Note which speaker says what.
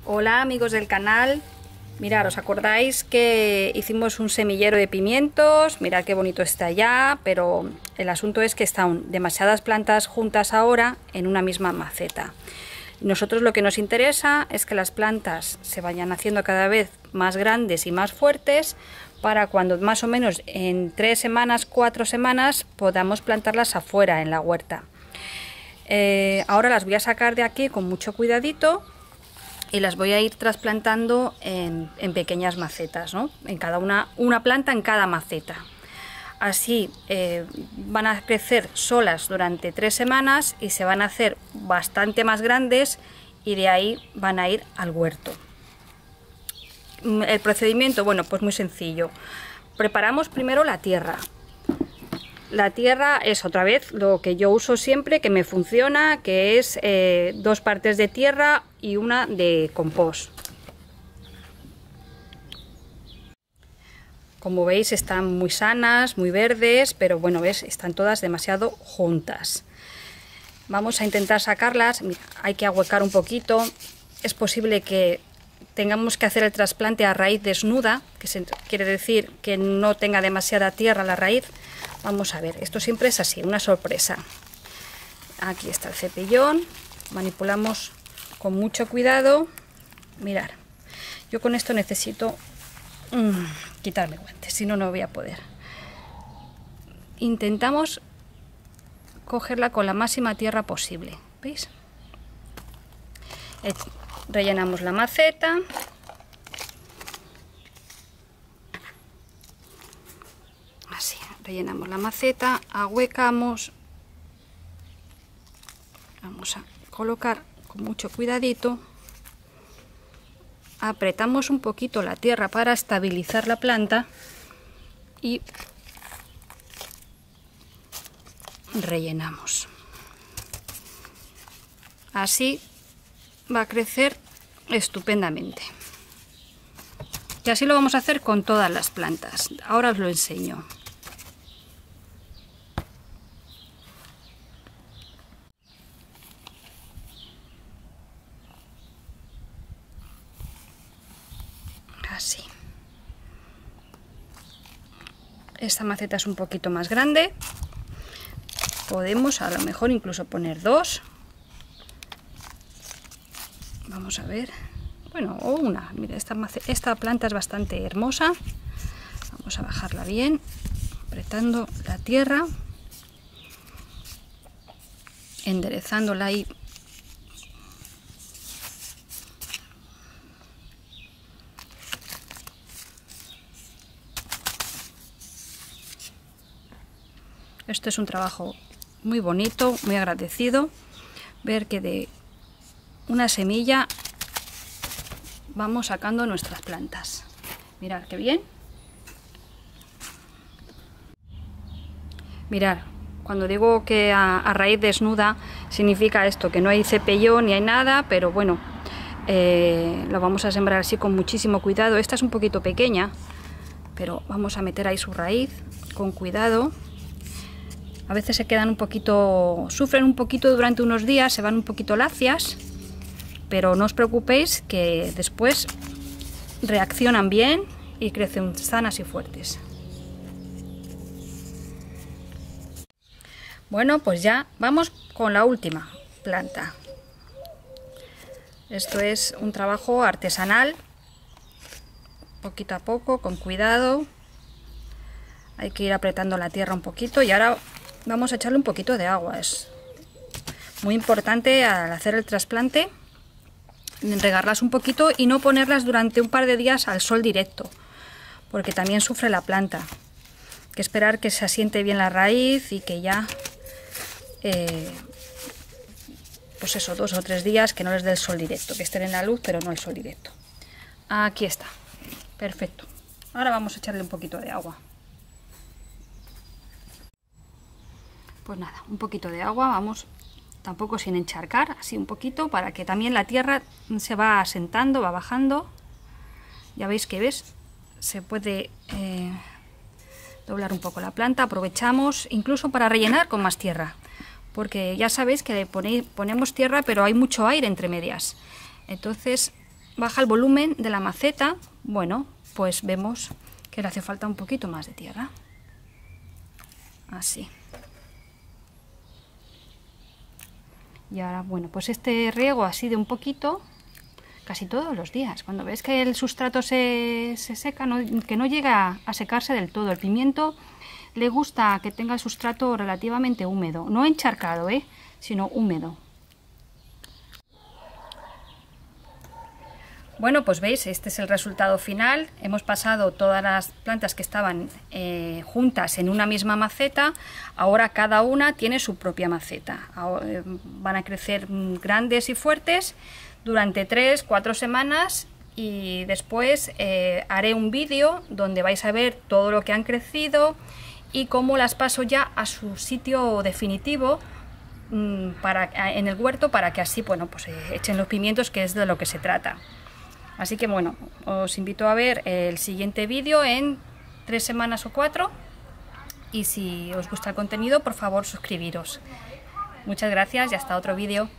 Speaker 1: Hola amigos del canal, mirad, ¿os acordáis que hicimos un semillero de pimientos? Mirad qué bonito está ya, pero el asunto es que están demasiadas plantas juntas ahora en una misma maceta. Nosotros lo que nos interesa es que las plantas se vayan haciendo cada vez más grandes y más fuertes para cuando más o menos en 3 semanas, 4 semanas podamos plantarlas afuera en la huerta. Ahora las voy a sacar de aquí con mucho cuidadito y las voy a ir trasplantando en pequeñas macetas, ¿no? En cada una planta en cada maceta. Así van a crecer solas durante 3 semanas y se van a hacer bastante más grandes y de ahí van a ir al huerto. El procedimiento, bueno, pues muy sencillo. Preparamos primero la tierra. La tierra es otra vez lo que yo uso siempre, que me funciona, que es 2 partes de tierra y 1 de compost. Como veis están muy sanas, muy verdes, pero bueno, ves, están todas demasiado juntas. Vamos a intentar sacarlas. Mira, hay que ahuecar un poquito. Es posible que tengamos que hacer el trasplante a raíz desnuda, que quiere decir que no tenga demasiada tierra la raíz. Vamos a ver, esto siempre es así, una sorpresa. Aquí está el cepillón, manipulamos con mucho cuidado. Mirad, yo con esto necesito quitarme guantes, si no, no voy a poder. Intentamos cogerla con la máxima tierra posible, ¿veis? Rellenamos la maceta. Así, rellenamos la maceta, ahuecamos. Vamos a colocar con mucho cuidadito. Apretamos un poquito la tierra para estabilizar la planta y rellenamos. Así va a crecer estupendamente. Y así lo vamos a hacer con todas las plantas. Ahora os lo enseño. Así. Esta maceta es un poquito más grande. Podemos a lo mejor incluso poner 2. Vamos a ver. Bueno, o 1. Mira, esta planta es bastante hermosa. Vamos a bajarla bien, apretando la tierra, enderezándola ahí. Esto es un trabajo muy bonito, muy agradecido, ver que de una semilla vamos sacando nuestras plantas. Mirad qué bien. Mirad, cuando digo que a raíz desnuda significa esto, que no hay cepillón ni hay nada, pero bueno, lo vamos a sembrar así con muchísimo cuidado. Esta es un poquito pequeña, pero vamos a meter ahí su raíz con cuidado. A veces se quedan un poquito, sufren un poquito durante unos días, se van un poquito lacias, pero no os preocupéis que después reaccionan bien y crecen sanas y fuertes. Bueno, pues ya vamos con la última planta. Esto es un trabajo artesanal, poquito a poco, con cuidado. Hay que ir apretando la tierra un poquito y ahora vamos a echarle un poquito de agua. Es muy importante al hacer el trasplante regarlas un poquito y no ponerlas durante un par de días al sol directo, porque también sufre la planta. Hay que esperar que se asiente bien la raíz y que ya pues eso, 2 o 3 días que no les dé el sol directo, que estén en la luz pero no el sol directo. Aquí está, perfecto. Ahora vamos a echarle un poquito de agua. Pues nada, un poquito de agua, vamos, tampoco sin encharcar, así un poquito, para que también la tierra se va asentando, va bajando. Ya veis que se puede doblar un poco la planta. Aprovechamos incluso para rellenar con más tierra, porque ya sabéis que ponemos tierra pero hay mucho aire entre medias. Entonces baja el volumen de la maceta, bueno, pues vemos que le hace falta un poquito más de tierra. Así. Y ahora, bueno, pues este riego así de un poquito, casi todos los días. Cuando ves que el sustrato se seca, que no llega a secarse del todo. El pimiento le gusta que tenga el sustrato relativamente húmedo, no encharcado, sino húmedo. Bueno, pues veis, este es el resultado final. Hemos pasado todas las plantas que estaban juntas en una misma maceta. Ahora cada una tiene su propia maceta. Ahora, van a crecer grandes y fuertes durante 3-4 semanas y después haré un vídeo donde vais a ver todo lo que han crecido y cómo las paso ya a su sitio definitivo en el huerto, para que así, bueno, pues echen los pimientos, que es de lo que se trata. Así que bueno, os invito a ver el siguiente vídeo en 3 semanas o 4, y si os gusta el contenido, por favor suscribiros. Muchas gracias y hasta otro vídeo.